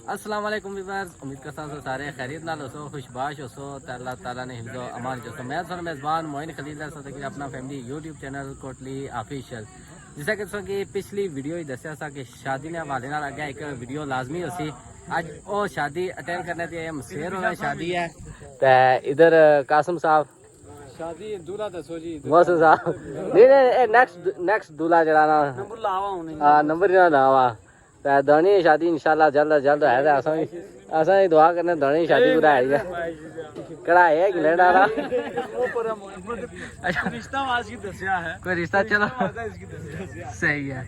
अस्सलाम वालेकुम व्यूअर्स, उम्मीद करता हूँ सारे खैरियत नाल हो, खुशबाश हो, अल्लाह ताला ने हिफ्ज़ो अमान जो। मैं थोड़ा मेज़बान मोइन खलील अपना family YouTube channel Kotli official, जिसा कि पिछली वीडियो ही दसिया सा कि शादी ने हवाले नाल अगे एक वीडियो लाजमी होसी। अज वो शादी अटेंड करने की मसेर होना शादी है। तो इधर कासम साहब शादी दूल्हा दसो जी। मौसम साहब नहीं नेक्स्ट दूल्हा जरा नंबर लावा होने नंबर लावा दानी शादी इंशाल्लाह जल्द जल्द है। असा ही दुआ करने दानी शादी पूरा है कढ़ाई है इंग्लैंड वाला रिश्ता वास की दसिया है कोई रिश्ता चलो सही है।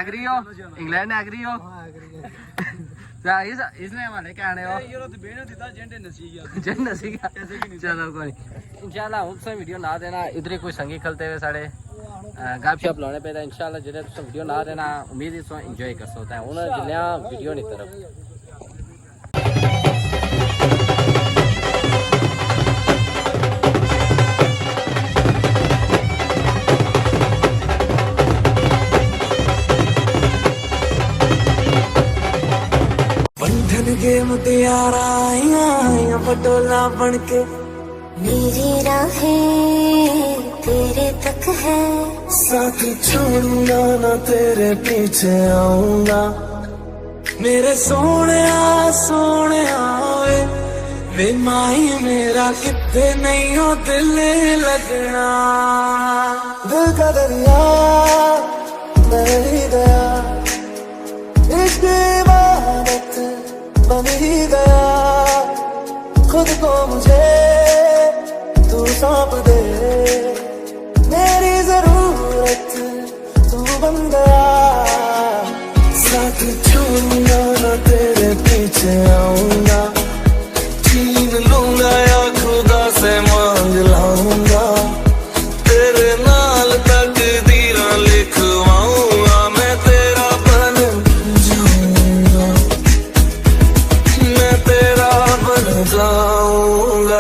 एग्री हो इंग्लैंड एग्री हो इसलिए हमारे कहने हो चलो कोई इंशाल्लाह उससे वीडियो ना देना। इधर ही कोई संगी खलते हुए साढ़े गप शप लाने पे इंशाल्लाह जिले तुम वीडियो ना देना उम्मीद इसको एंजॉय कर सकता है। उन्हें जिले वीडियो नहीं तरफ गेम तैयारा आइया पटोला बनके मेरी राहें तेरे तक है साथी छोड़ूंगा ना तेरे पीछे आऊंगा मेरे सोने सोने आवे वे माही मेरा कितने नहीं हो दिल लगना दिल का दरिया मेरी दया इश्क इबादत बन ही गया खुद को मुझे तू सौंप दे मेरी जरूरत तू बन गया साथ छोड़ूंगा ना तेरे पीछे आऊंगा छीन लूंगा या खुदा से मांग लाऊंगा तेरे नाल तकदीरां लिखवाऊंगा मैं तेरा बन जाऊंगा मैं तेरा बन जाऊंगा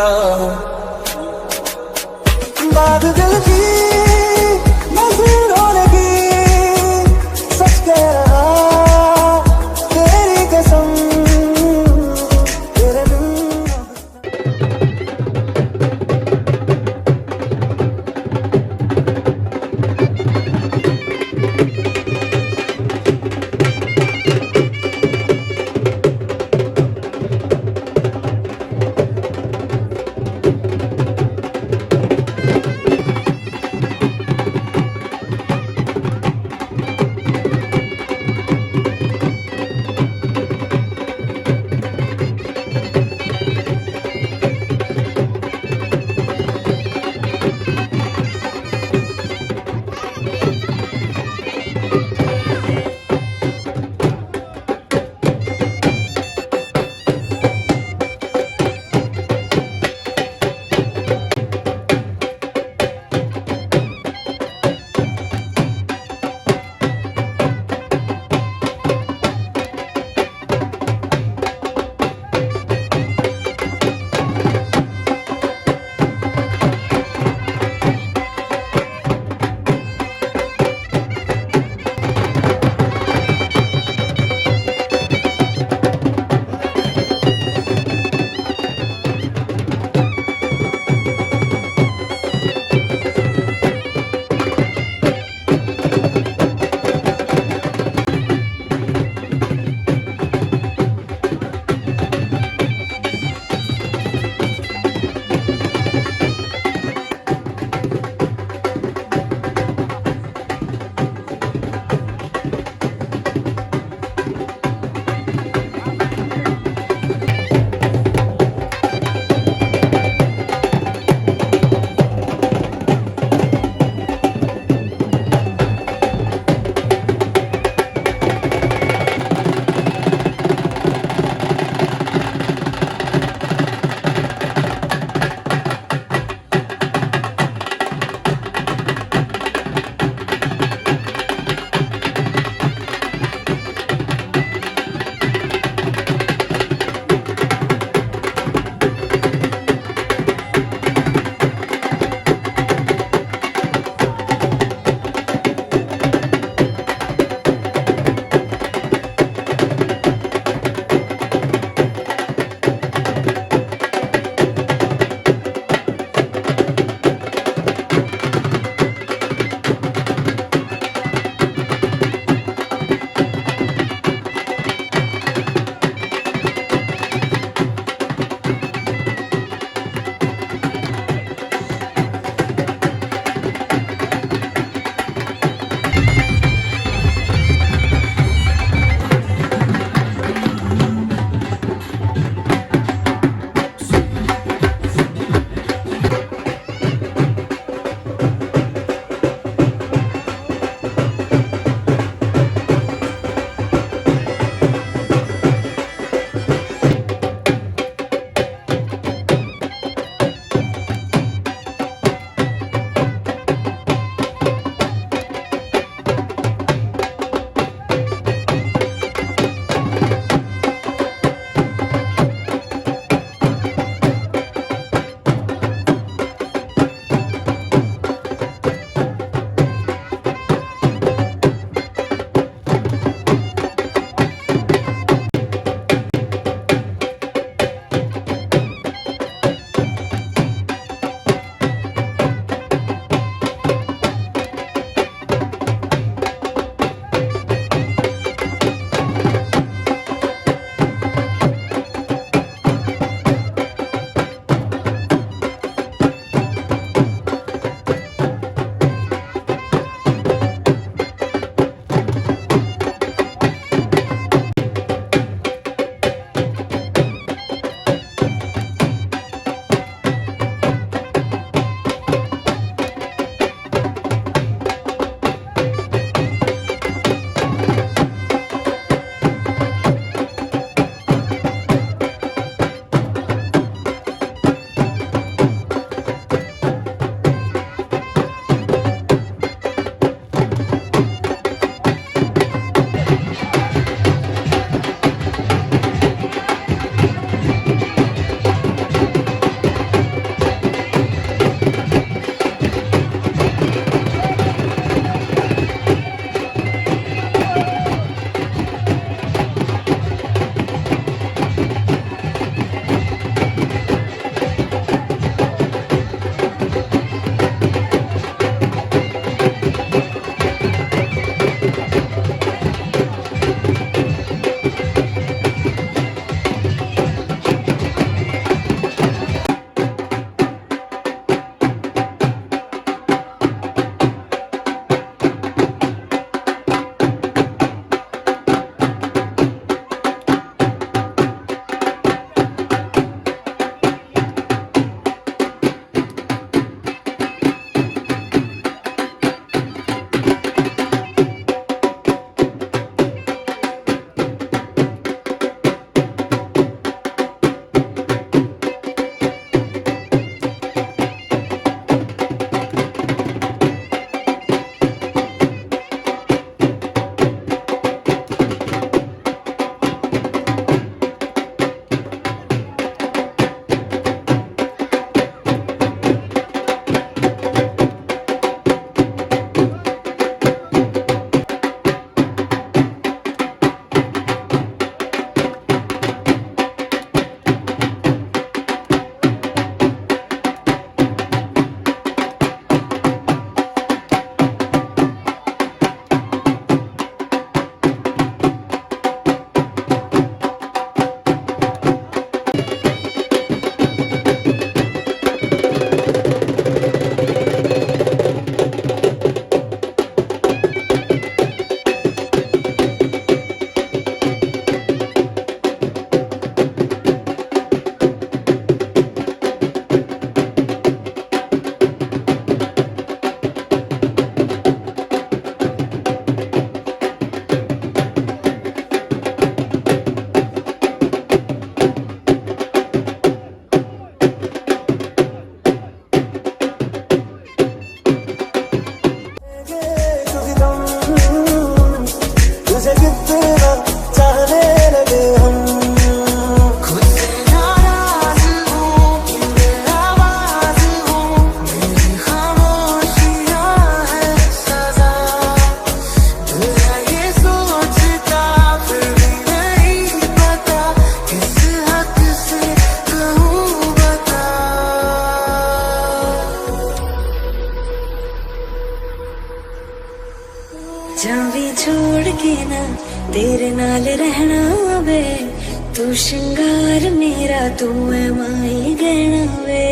तू श्रृंगार मेरा, तू है माई गहना वे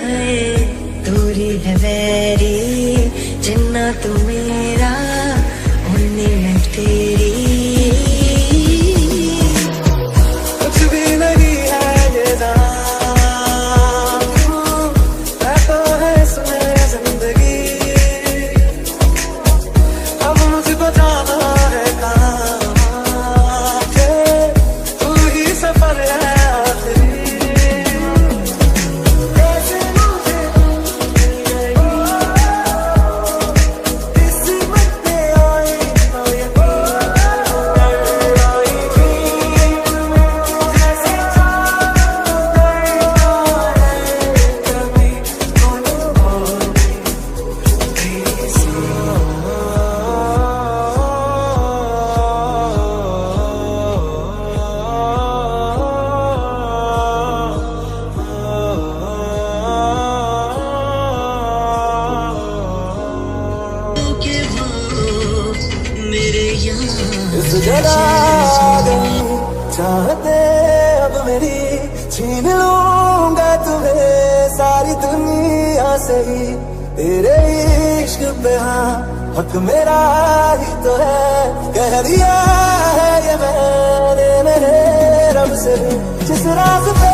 है। दूरी है वैरी जिन्ना तू मेरा, उन्नी मैं तेरी। कुछ भी नहीं है ये जान, मैं तो है इसमें जिंदगी। अब मुझको जाना है कहाँ के, तू ही सफर है आखिरी। कैसे मुझे किस्मत में आई तो यकीन आई जैसे चाँद कभी के वो मेरे इस यहाँ जगह आ गई चाहते अब मेरी, छीन लूंगा तुम्हें सारी दुनिया से ही। तेरे इश्क पे हाँ हक मेरा ही तो है, कह दिया है ये मैंने मेरे रब से भी। जिस रास्ते